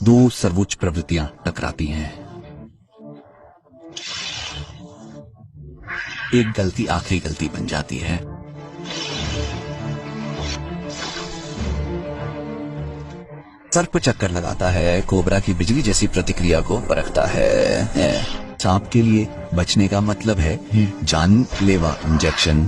दो सर्वोच्च प्रवृत्तियां टकराती हैं। एक गलती आखिरी गलती बन जाती है। सर्प चक्कर लगाता है, कोबरा की बिजली जैसी प्रतिक्रिया को परखता है। सांप के लिए बचने का मतलब है जानलेवा इंजेक्शन।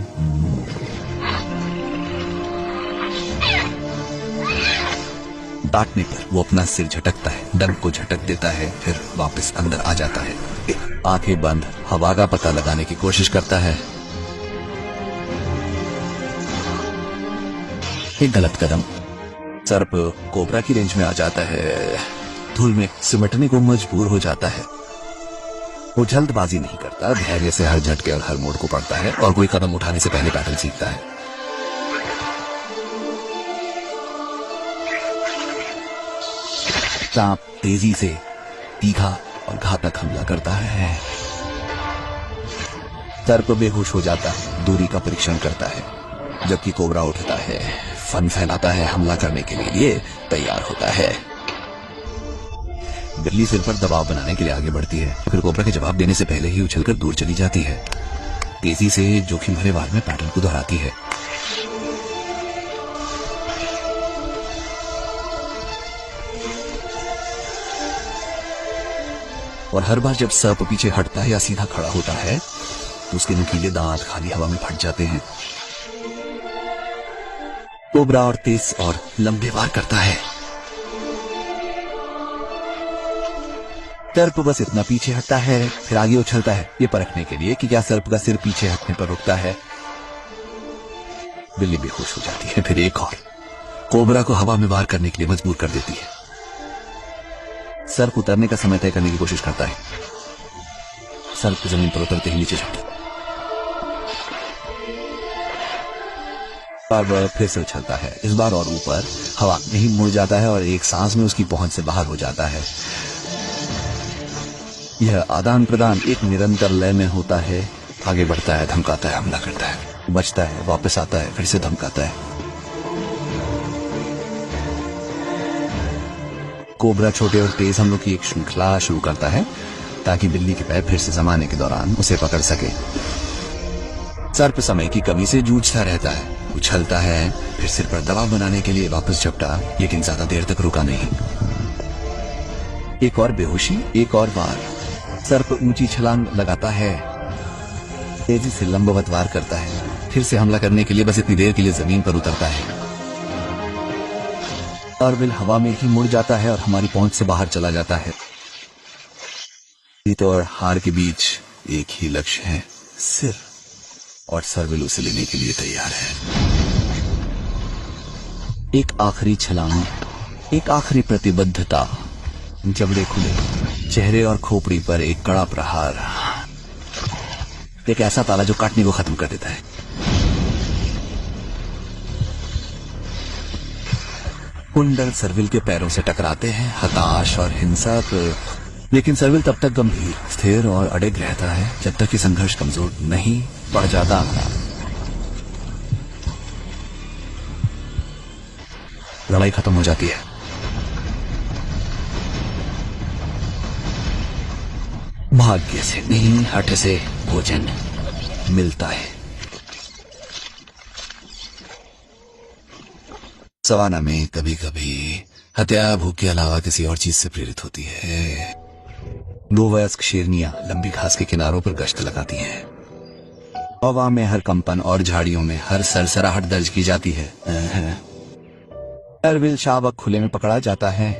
डांटने पर वो अपना सिर झटकता है, डंक को झटक देता है, फिर वापस अंदर आ जाता है। आंखें बंद हवा का पता लगाने की कोशिश करता है। एक गलत कदम, सर्प कोबरा की रेंज में आ जाता है, धूल में सिमटने को मजबूर हो जाता है। वो जल्दबाजी नहीं करता, धैर्य से हर झटके और हर मोड़ को पढ़ता है और कोई कदम उठाने से पहले पैटर्न सीखता है। सांप तेजी से तीखा और घातक हमला करता है। सर्प बेहोश हो जाता है, दूरी का परीक्षण करता है, जबकि कोबरा उठता है, फन फैलाता है, हमला करने के लिए तैयार होता है। बिल्ली सिर पर दबाव बनाने के लिए आगे बढ़ती है, फिर कोबरा के जवाब देने से पहले ही उछलकर दूर चली जाती है। तेजी से जोखिम भरे वार में पैटर्न को दोहराती है। और हर बार जब सर्प पीछे हटता है या सीधा खड़ा होता है तो उसके नुकीले दांत खाली हवा में फट जाते हैं। कोबरा और तेज और लंबे वार करता है। सर्प बस इतना पीछे हटता है, फिर आगे उछलता है, ये परखने के लिए कि क्या सर्प का सिर पीछे हटने पर रुकता है। बिल्ली बेहोश हो जाती है, फिर एक और कोबरा को हवा में वार करने के लिए मजबूर कर देती है। सर्प उतरने का समय तय करने की कोशिश करता है। सर्प जमीन पर उतरते ही नीचे झुकता है। बार फिर से उछलता है, इस बार और ऊपर हवा में ही मुड़ जाता है और एक सांस में उसकी पहुंच से बाहर हो जाता है। यह आदान प्रदान एक निरंतर लय में होता है। आगे बढ़ता है, धमकाता है, हमला करता है, बचता है, वापस आता है, फिर से धमकाता है। कोबरा छोटे और तेज हमलों की एक श्रृंखला शुरू करता है ताकि बिल्ली के पैर फिर से जमाने के दौरान उसे पकड़ सके। सर्प समय की कमी से जूझता रहता है, उछलता है, फिर सिर पर दबाव बनाने के लिए वापस झपटा, लेकिन ज्यादा देर तक रुका नहीं। एक और बेहोशी, एक और वार। सर्प ऊंची छलांग लगाता है, तेजी से लंबवत वार करता है, फिर से हमला करने के लिए बस इतनी देर के लिए जमीन पर उतरता है और बिल हवा में ही मुड़ जाता है और हमारी पहुंच से बाहर चला जाता है। जीत और हार के बीच एक ही लक्ष्य है, सिर, और सर्विल उसे लेने के लिए तैयार है। एक आखिरी छलांग, एक आखिरी प्रतिबद्धता, जबड़े खुले, चेहरे और खोपड़ी पर एक कड़ा प्रहार, एक ऐसा ताला जो काटने को खत्म कर देता है। कुंडल सर्विल के पैरों से टकराते हैं, हताश और हिंसक, लेकिन सर्विल तब तक गंभीर, स्थिर और अडिग रहता है जब तक कि संघर्ष कमजोर नहीं पड़ जाता। लड़ाई खत्म हो जाती है। भाग्य से नहीं, हठ से भोजन मिलता है। सवाना में कभी कभी हत्या भूख के अलावा किसी और चीज से प्रेरित होती है। दो वयस्क शेरनियां लंबी घास के किनारों पर गश्त लगाती हैं। हवा में हर कंपन और झाड़ियों में हर सरसराहट दर्ज की जाती है। सर्विल शावक खुले में पकड़ा जाता है।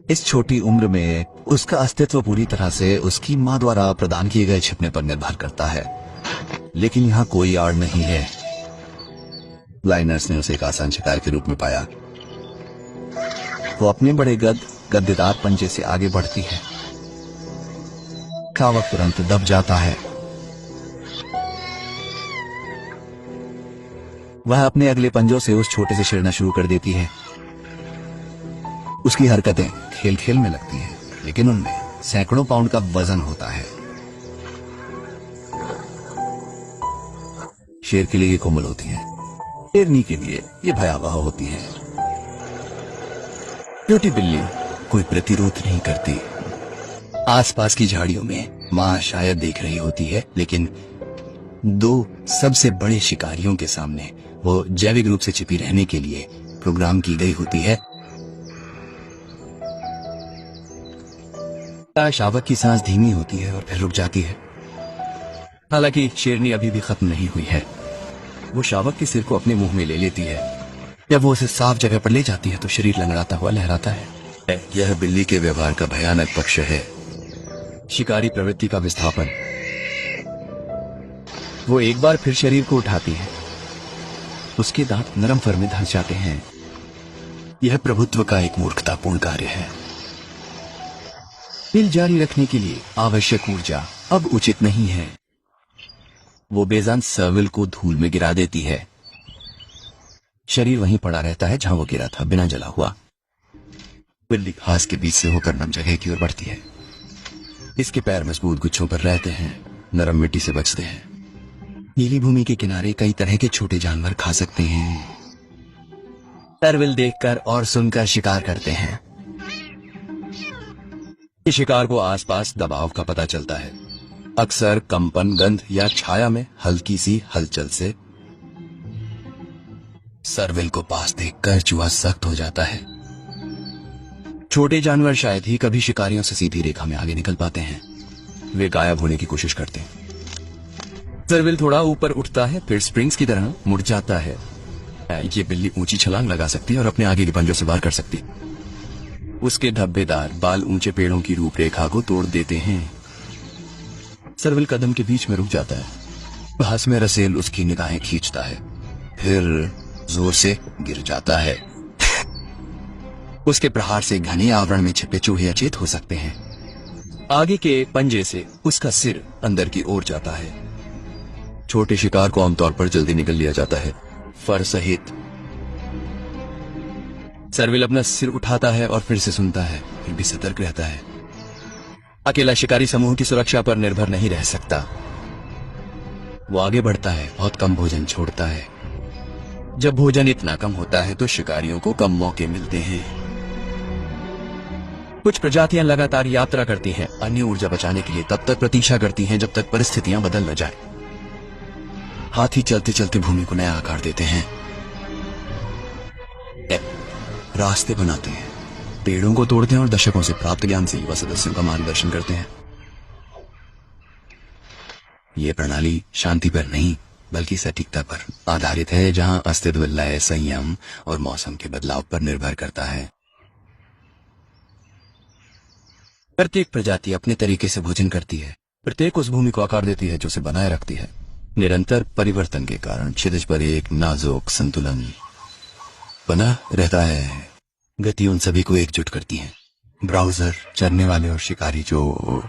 इस छोटी उम्र में उसका अस्तित्व पूरी तरह से उसकी मां द्वारा प्रदान किए गए छिपने पर निर्भर करता है, लेकिन यहाँ कोई आड़ नहीं है। लाइनर्स ने उसे एक आसान शिकार के रूप में पाया। वो अपने बड़े गद्देदार पंजे से आगे बढ़ती है। शावक तुरंत दब जाता है। वह अपने अगले पंजों से उस छोटे से छेड़ना शुरू कर देती है। उसकी हरकतें खेल खेल में लगती हैं, लेकिन उनमें सैकड़ों पाउंड का वजन होता है। शेर के लिए ये कोमल होती हैं, शेरनी के लिए ये भयावह होती हैं। छोटी बिल्ली कोई प्रतिरोध नहीं करती। आसपास की झाड़ियों में माँ शायद देख रही होती है, लेकिन दो सबसे बड़े शिकारियों के सामने वो जैविक रूप से छिपी रहने के लिए प्रोग्राम की गई होती है। शावक की सांस धीमी होती है और फिर रुक जाती है। हालांकि शेरनी अभी भी खत्म नहीं हुई है। वो शावक के सिर को अपने मुंह में ले लेती है। जब वो उसे साफ जगह पर ले जाती है तो शरीर लंगड़ाता हुआ लहराता है। यह बिल्ली के व्यवहार का भयानक पक्ष है। शिकारी प्रवृत्ति का विस्थापन। वो एक बार फिर शरीर को उठाती है। उसके दांत नरम फर में धंस जाते हैं। यह प्रभुत्व का एक मूर्खतापूर्ण कार्य है। दिल जारी रखने के लिए आवश्यक ऊर्जा अब उचित नहीं है। वो बेजान सर्विल को धूल में गिरा देती है। शरीर वहीं पड़ा रहता है जहां वो गिरा था, बिना जला हुआ। बिल्ली घास के बीच से होकर नम जगह की ओर बढ़ती है। इसके पैर मजबूत गुच्छों पर रहते हैं, नरम मिट्टी से बचते हैं। नीली भूमि के किनारे कई तरह के छोटे जानवर खा सकते हैं। सर्विल देखकर और सुनकर शिकार करते हैं। इस शिकार को आसपास दबाव का पता चलता है, अक्सर कंपन, गंध या छाया में हल्की सी हलचल से। सर्विल को पास देखकर चूहा सख्त हो जाता है। छोटे जानवर शायद ही कभी शिकारियों से सीधी रेखा में आगे निकल पाते हैं। वे गायब होने की कोशिश करते हैं। सर्विल थोड़ा ऊपर उठता है, फिर स्प्रिंग्स की तरह मुड़ जाता है। ये बिल्ली ऊंची छलांग लगा सकती है और अपने आगे के पंजों से वार कर सकती है। उसके धब्बेदार बाल ऊंचे पेड़ों की रूपरेखा को तोड़ देते हैं। सर्विल कदम के बीच में रुक जाता है। घास में रसेल उसकी निगाहें खींचता है, फिर जोर से गिर जाता है। उसके प्रहार से घने आवरण में छिपे चूहे अचेत हो सकते हैं। आगे के पंजे से उसका सिर अंदर की ओर जाता है। छोटे शिकार को आमतौर पर जल्दी निकल लिया जाता है, फर सहित। सर्विल अपना सिर उठाता है और फिर से सुनता है, फिर भी सतर्क रहता है। अकेला शिकारी समूह की सुरक्षा पर निर्भर नहीं रह सकता। वो आगे बढ़ता है, बहुत कम भोजन छोड़ता है। जब भोजन इतना कम होता है तो शिकारियों को कम मौके मिलते हैं। कुछ प्रजातियां लगातार यात्रा करती हैं, अन्य ऊर्जा बचाने के लिए तब तक प्रतीक्षा करती हैं जब तक परिस्थितियां बदल न जाए। हाथी चलते चलते भूमि को नया आकार देते हैं, रास्ते बनाते हैं, पेड़ों को तोड़ते हैं और दशकों से प्राप्त ज्ञान से युवा सदस्यों का मार्गदर्शन करते हैं। ये प्रणाली शांति पर नहीं बल्कि सटीकता पर आधारित है, जहां अस्तित्व लय, संयम और मौसम के बदलाव पर निर्भर करता है। प्रत्येक प्रजाति अपने तरीके से भोजन करती है। प्रत्येक उस भूमि को आकार देती है जो उसे बनाए रखती है। निरंतर परिवर्तन के कारण क्षितिज पर एक नाजुक संतुलन बना रहता है। गति उन सभी को एकजुट करती है। ब्राउजर, चरने वाले और शिकारी जो